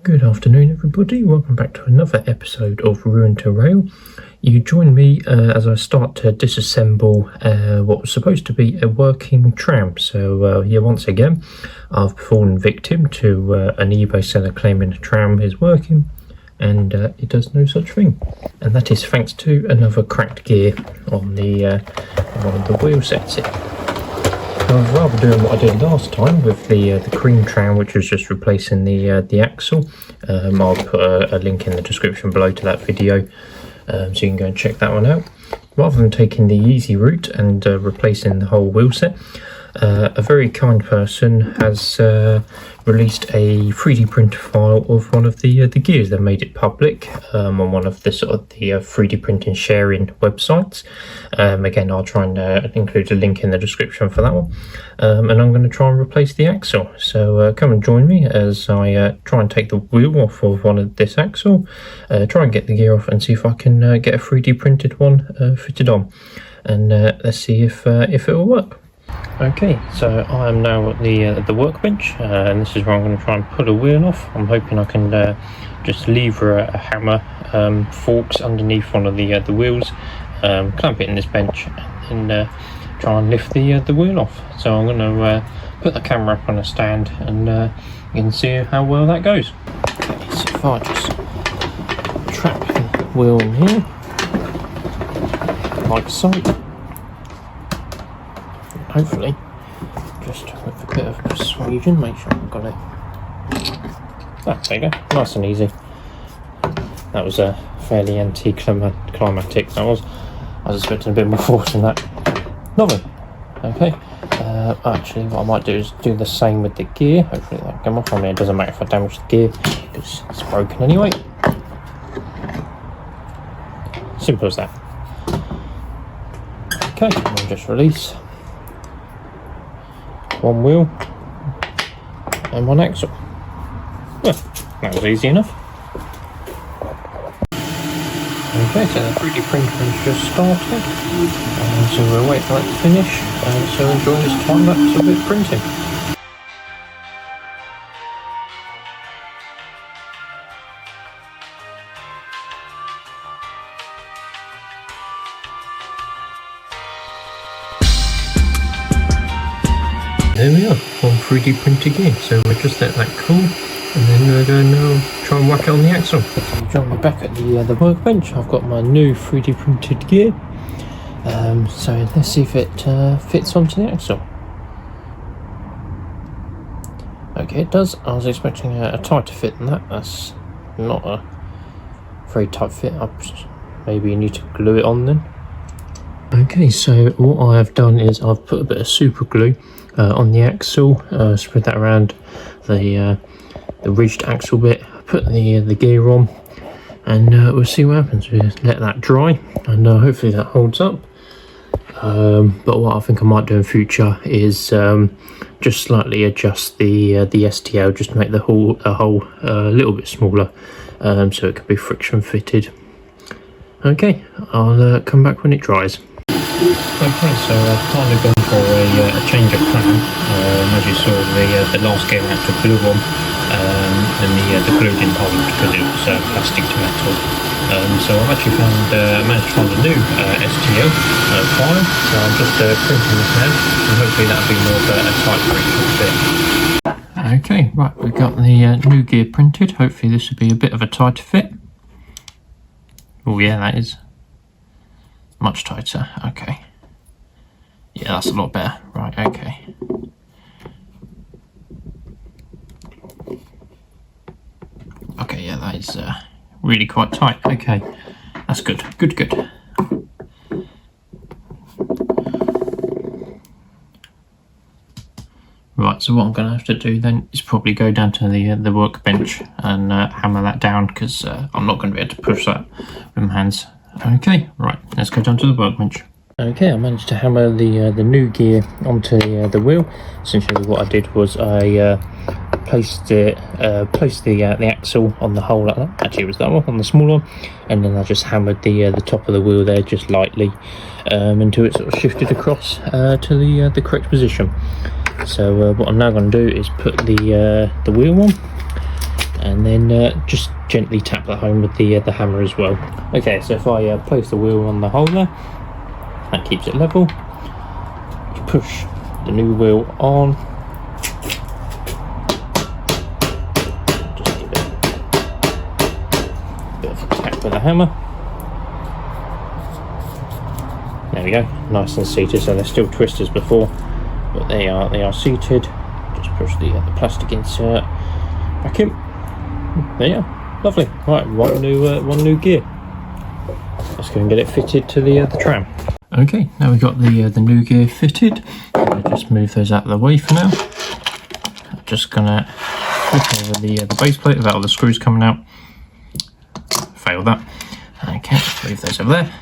Good afternoon everybody, welcome back to another episode of Ruin to Rail. You join me as I start to disassemble what was supposed to be a working tram. So yeah, once again I've fallen victim to an eBay seller claiming a tram is working and it does no such thing. And that is thanks to another cracked gear on the wheel sets here. Rather doing what I did last time with the cream tram, which was just replacing the axle. I'll put a link in the description below to that video, so you can go and check that one out. Rather than taking the easy route and replacing the whole wheel set, a very kind person has released a 3D printer file of one of the gears. They've made it public on one of the 3D printing sharing websites. Again, I'll try and include a link in the description for that one. And I'm going to try and replace the axle. So come and join me as I try and take the wheel off of this axle, try and get the gear off and see if I can get a 3D printed one fitted on. And let's see if it will work. Okay, so I am now at the workbench, and this is where I'm going to try and pull a wheel off. I'm hoping I can just lever a hammer forks underneath one of the wheels, clamp it in this bench, and try and lift the wheel off. So I'm going to put the camera up on a stand, and you can see how well that goes. Okay, so if I just trap the wheel in here, like so. Hopefully, just with a bit of persuasion, make sure I've got it. There you go, nice and easy. That was fairly anticlimactic. I was expecting a bit more force than that. Lovely. Okay. Actually, what I might do is do the same with the gear. Hopefully that'll come off. I mean, it doesn't matter if I damage the gear because it's broken anyway. Simple as that. Okay, and then just release one wheel and one axle. Well, that was easy enough. Okay, so the 3D printer has just started, so we'll wait for it to finish, so enjoy this time lapse of it printing. There we are, one 3D printed gear. So we'll just let that cool, and then we're going to try and whack it on the axle. I'm joining back at the workbench. I've got my new 3D printed gear. So let's see if it fits onto the axle. Okay, it does. I was expecting a tighter fit than that. That's not a very tight fit. Maybe you need to glue it on then. Okay, so what I have done is I've put a bit of super glue on the axle, spread that around the ridged axle bit, put the gear on, and we'll see what happens. We'll let that dry, and hopefully that holds up. But what I think I might do in future is just slightly adjust the STL, just to make the hole a little bit smaller, so it can be friction fitted. Okay, I'll come back when it dries. Okay, so I've kind of gone for a change of plan. As you saw, the last gear had to glue on, and the glue didn't hold because it was plastic to metal. So I've actually managed to find a new STL file, so I'm just printing this now, and hopefully that'll be more of a tight friction fit. Okay, right, we've got the new gear printed. Hopefully this will be a bit of a tighter fit. Oh yeah, that is much tighter. Okay, yeah, that's a lot better. Right, okay. Okay, yeah, that is really quite tight. Okay, that's good. Good. Right, so what I'm going to have to do then is probably go down to the workbench and hammer that down, because I'm not going to be able to push that with my hands. Okay, right, let's go down to the workbench. Okay, I managed to hammer the new gear onto the wheel. Essentially what I did was I placed the axle on the hole like that. Actually it was that one, on the small one, and then I just hammered the top of the wheel there just lightly until it sort of shifted across to the correct position. So what I'm now going to do is put the wheel on, and then just gently tap that home with the hammer as well. Okay, so if I place the wheel on the hole there, that keeps it level. You push the new wheel on, just give it a bit of a tap with the hammer. There we go, nice and seated. So they're still twisted as before, but they are seated. Just push the plastic insert back in. There you are, lovely. Right, one new gear. Let's go and get it fitted to the tram. Okay, now we've got the new gear fitted. I'll just move those out of the way for now. I'm just gonna flip over the base plate without all the screws coming out. Failed that. Okay, leave those over there.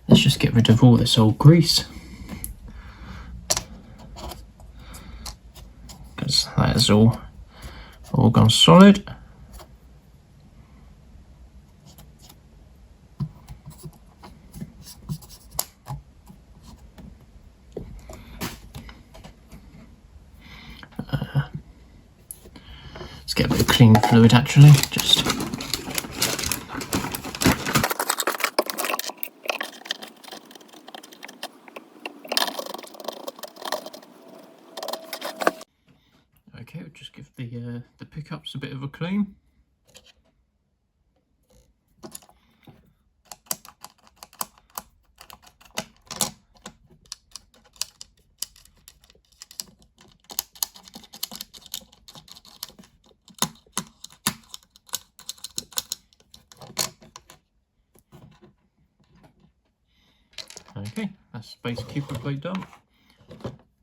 Let's just get rid of all this old grease, because that is all gone solid. Let's get a bit of clean fluid actually, just. Okay, we'll just give the pickups a bit of a clean. Okay, that's base Cupid blade done.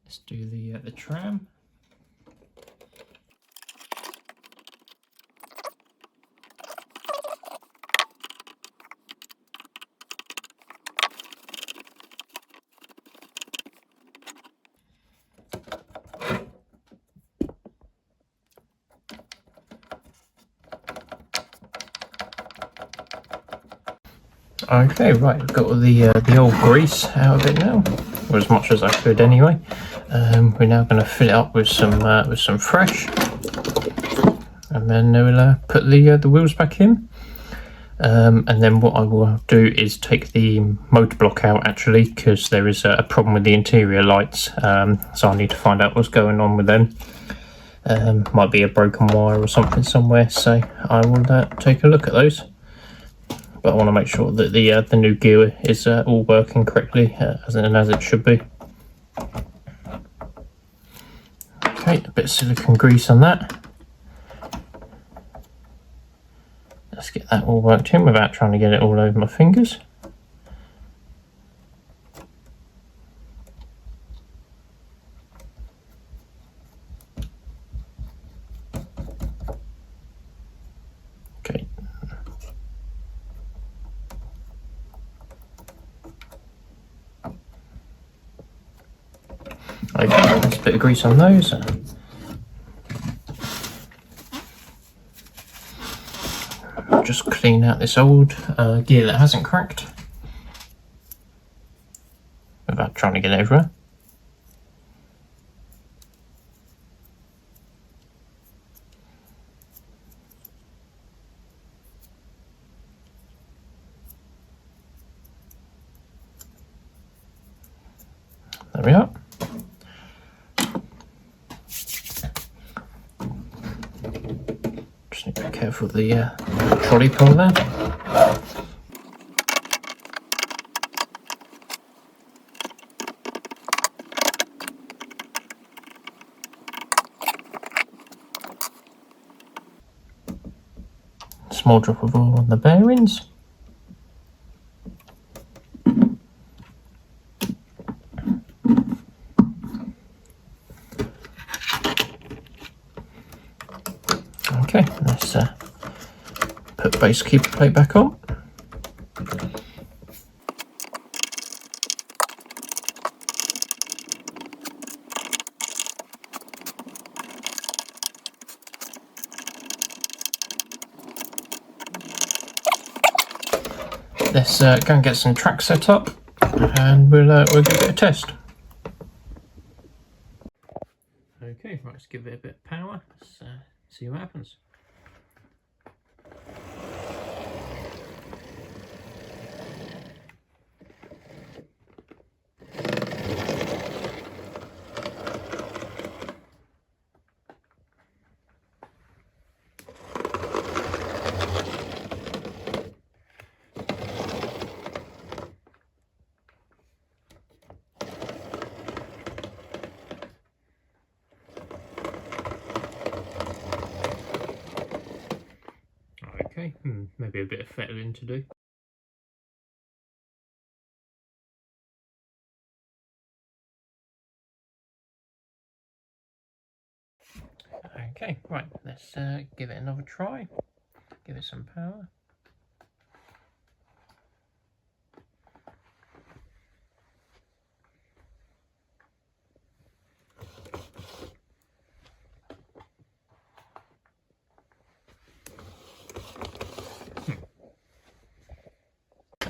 Let's do the tram. Okay, right, I've got all the old grease out of it now, or as much as I could anyway. We're now going to fill it up with some fresh, and then we'll put the wheels back in. And then what I will do is take the motor block out actually, because there is a problem with the interior lights. So I need to find out what's going on with them. Might be a broken wire or something somewhere. So I will take a look at those. But I want to make sure that the new gear is all working correctly as it should be. Okay, a bit of silicone grease on that. Let's get that all worked in without trying to get it all over my fingers. Okay. Okay, there's a bit of grease on those. Just clean out this old gear that hasn't cracked without trying to get it everywhere. There we are. Just need to be careful with the trolley pull there. Small drop of oil on the bearings. Okay, let's put base keeper plate back on. Let's go and get some track set up, and we'll give it a test. Okay, right, let's give it a bit of power. Let's see what happens. maybe a bit of fettling to do. Okay, right, let's give it another try. Give it some power.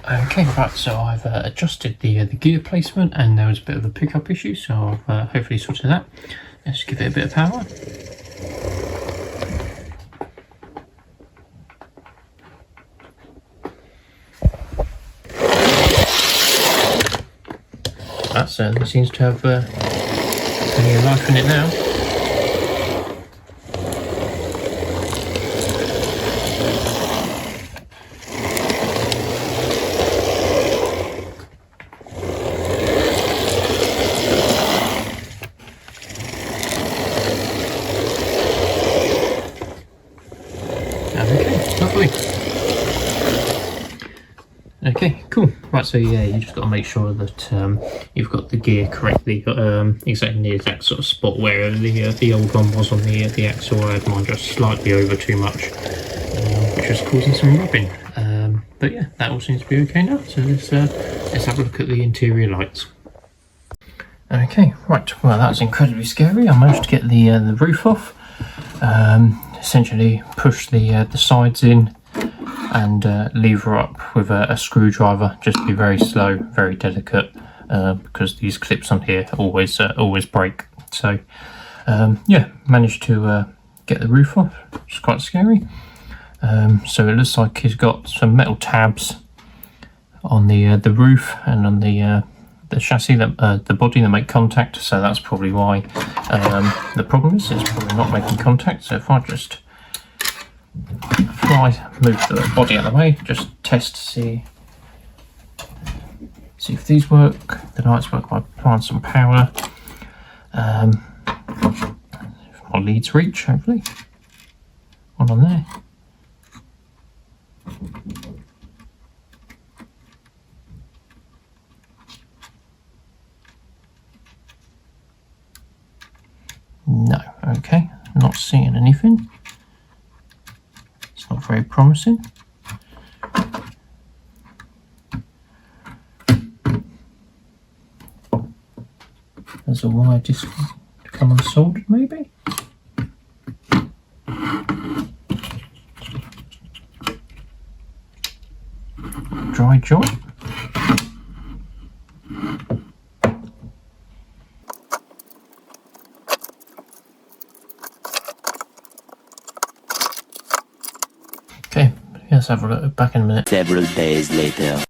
Okay, right, so I've adjusted the gear placement, and there was a bit of a pickup issue, so I've hopefully sorted that. Let's give it a bit of power. That certainly seems to have plenty of life in it now. Okay, lovely. Okay, cool. Right, so yeah, you just got to make sure that you've got the gear correctly, exactly in the exact sort of spot where the old one was on the axle. I had mine just slightly over too much, which was causing some rubbing. But yeah, that all seems to be okay now. So let's have a look at the interior lights. Okay, right. Well, that was incredibly scary. I managed to get the roof off. Essentially, push the sides in and lever up with a screwdriver. Just be very slow, very delicate, because these clips on here always break. So yeah, managed to get the roof off. It's quite scary. So it looks like he's got some metal tabs on the roof and on the chassis, the body that make contact. So that's probably why the problem is. It's probably not making contact. So if I just move the body out of the way, just test to see if these work. The lights work by applying some power. If my leads reach, hopefully. One on there. No, okay, not seeing anything. It's not very promising. There's a wire just come unsoldered, maybe? Dry joint. Okay, let's have a look back in a minute. Several days later.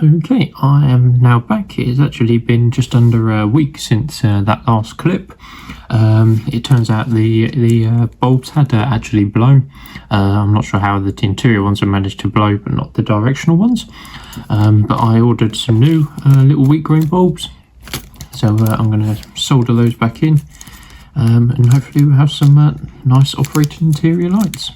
Okay, I am now back. It has actually been just under a week since that last clip. It turns out the bulbs had actually blown. I'm not sure how the interior ones have managed to blow, but not the directional ones. But I ordered some new little wheat grain bulbs, so I'm going to solder those back in, and hopefully we'll have some nice operating interior lights.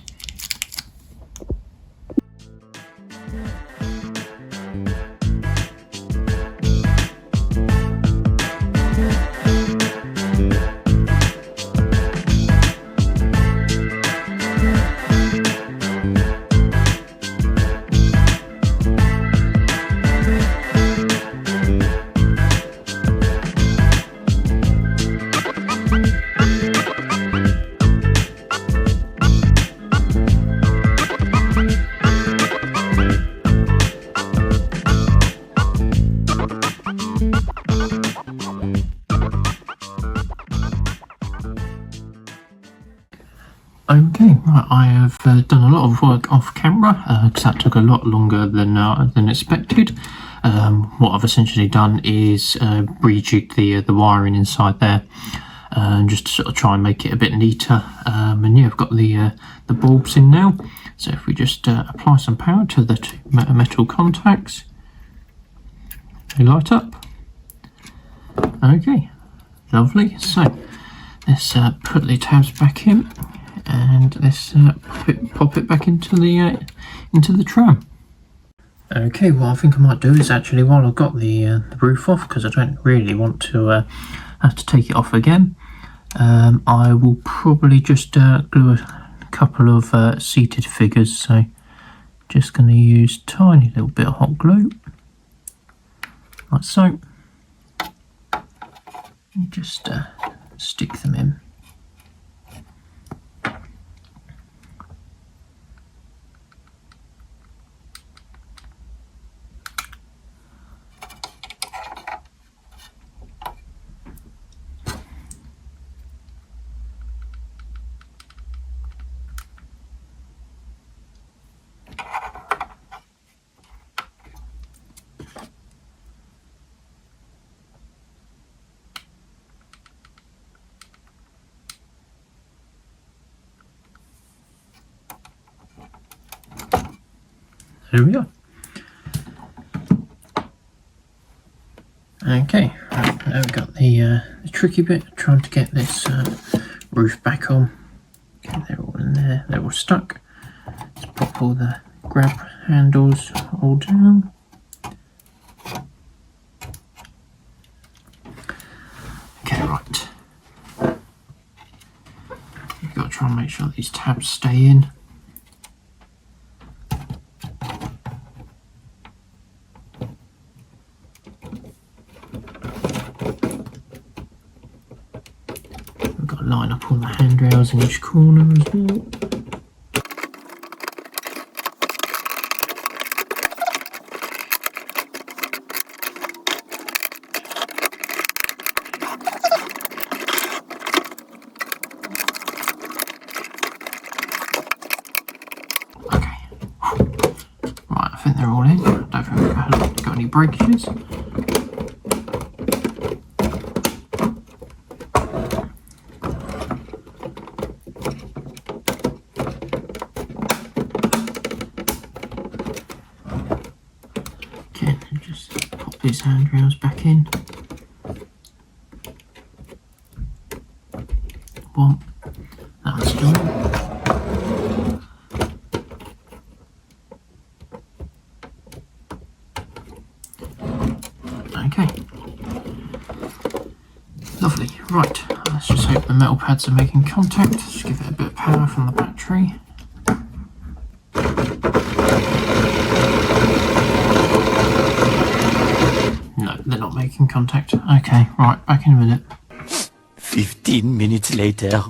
Okay, right, I have done a lot of work off camera because that took a lot longer than expected. What I've essentially done is rejigged the wiring inside there, just to sort of try and make it a bit neater. And yeah, I've got the bulbs in now. So if we just apply some power to the two metal contacts, they light up. Okay, lovely. So let's put the tabs back in. And let's pop it back into the into the tram. Okay, what I think I might do is actually, while I've got the roof off, because I don't really want to have to take it off again, I will probably just glue a couple of seated figures. So just going to use a tiny little bit of hot glue, like so. And just stick them in. There we go. Okay, right, now we've got the tricky bit, trying to get this roof back on. Okay, they're all in there, they're all stuck. Let's pop all the grab handles all down. Okay, right. You've got to try and make sure these tabs stay in. Line up all the handrails in each corner as well. Okay. Right, I think they're all in. I don't think I've got any breakages. Just pop these handrails back in. One, that one's done. Okay, lovely. Right, let's just hope the metal pads are making contact. Just give it a bit of power from the battery. No, they're not making contact. Okay, right, back in a minute. 15 minutes later.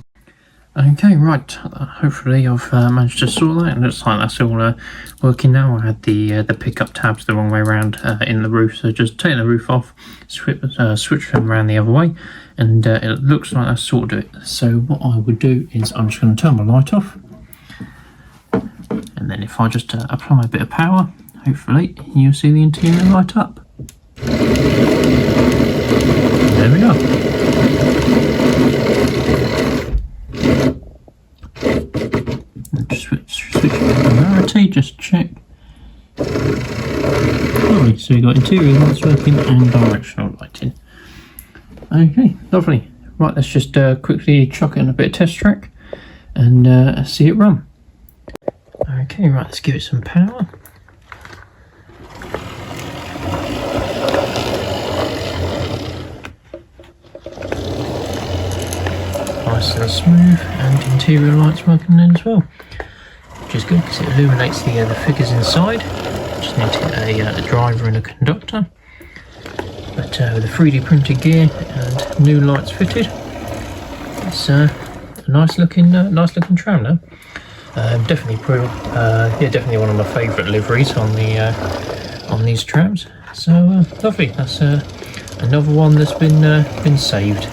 Okay, right, hopefully I've managed to sort that. It looks like that's all working now. I had the pickup tabs the wrong way around in the roof, so just take the roof off, switch them around the other way, and it looks like that's sorted it. So what I would do is I'm just going to turn my light off, and then if I just apply a bit of power, hopefully you'll see the interior light up. There we go. Just switch the polarity, just check. Lovely, so we've got interior lights working and directional lighting. Okay, lovely. Right, let's just quickly chuck it in a bit of test track and see it run. Okay, right, let's give it some power. Nice and smooth, and interior lights working then as well, which is good because it illuminates the figures inside. Just need to get a driver and a conductor, but with a 3D printed gear and new lights fitted, it's a nice looking tram now. Definitely definitely one of my favourite liveries on these trams. So lovely. That's another one that's been saved.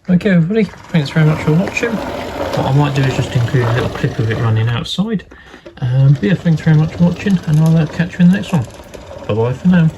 Okay everybody, thanks very much for watching. What I might do is just include a little clip of it running outside. But yeah, thanks very much for watching, and I'll catch you in the next one. Bye bye for now.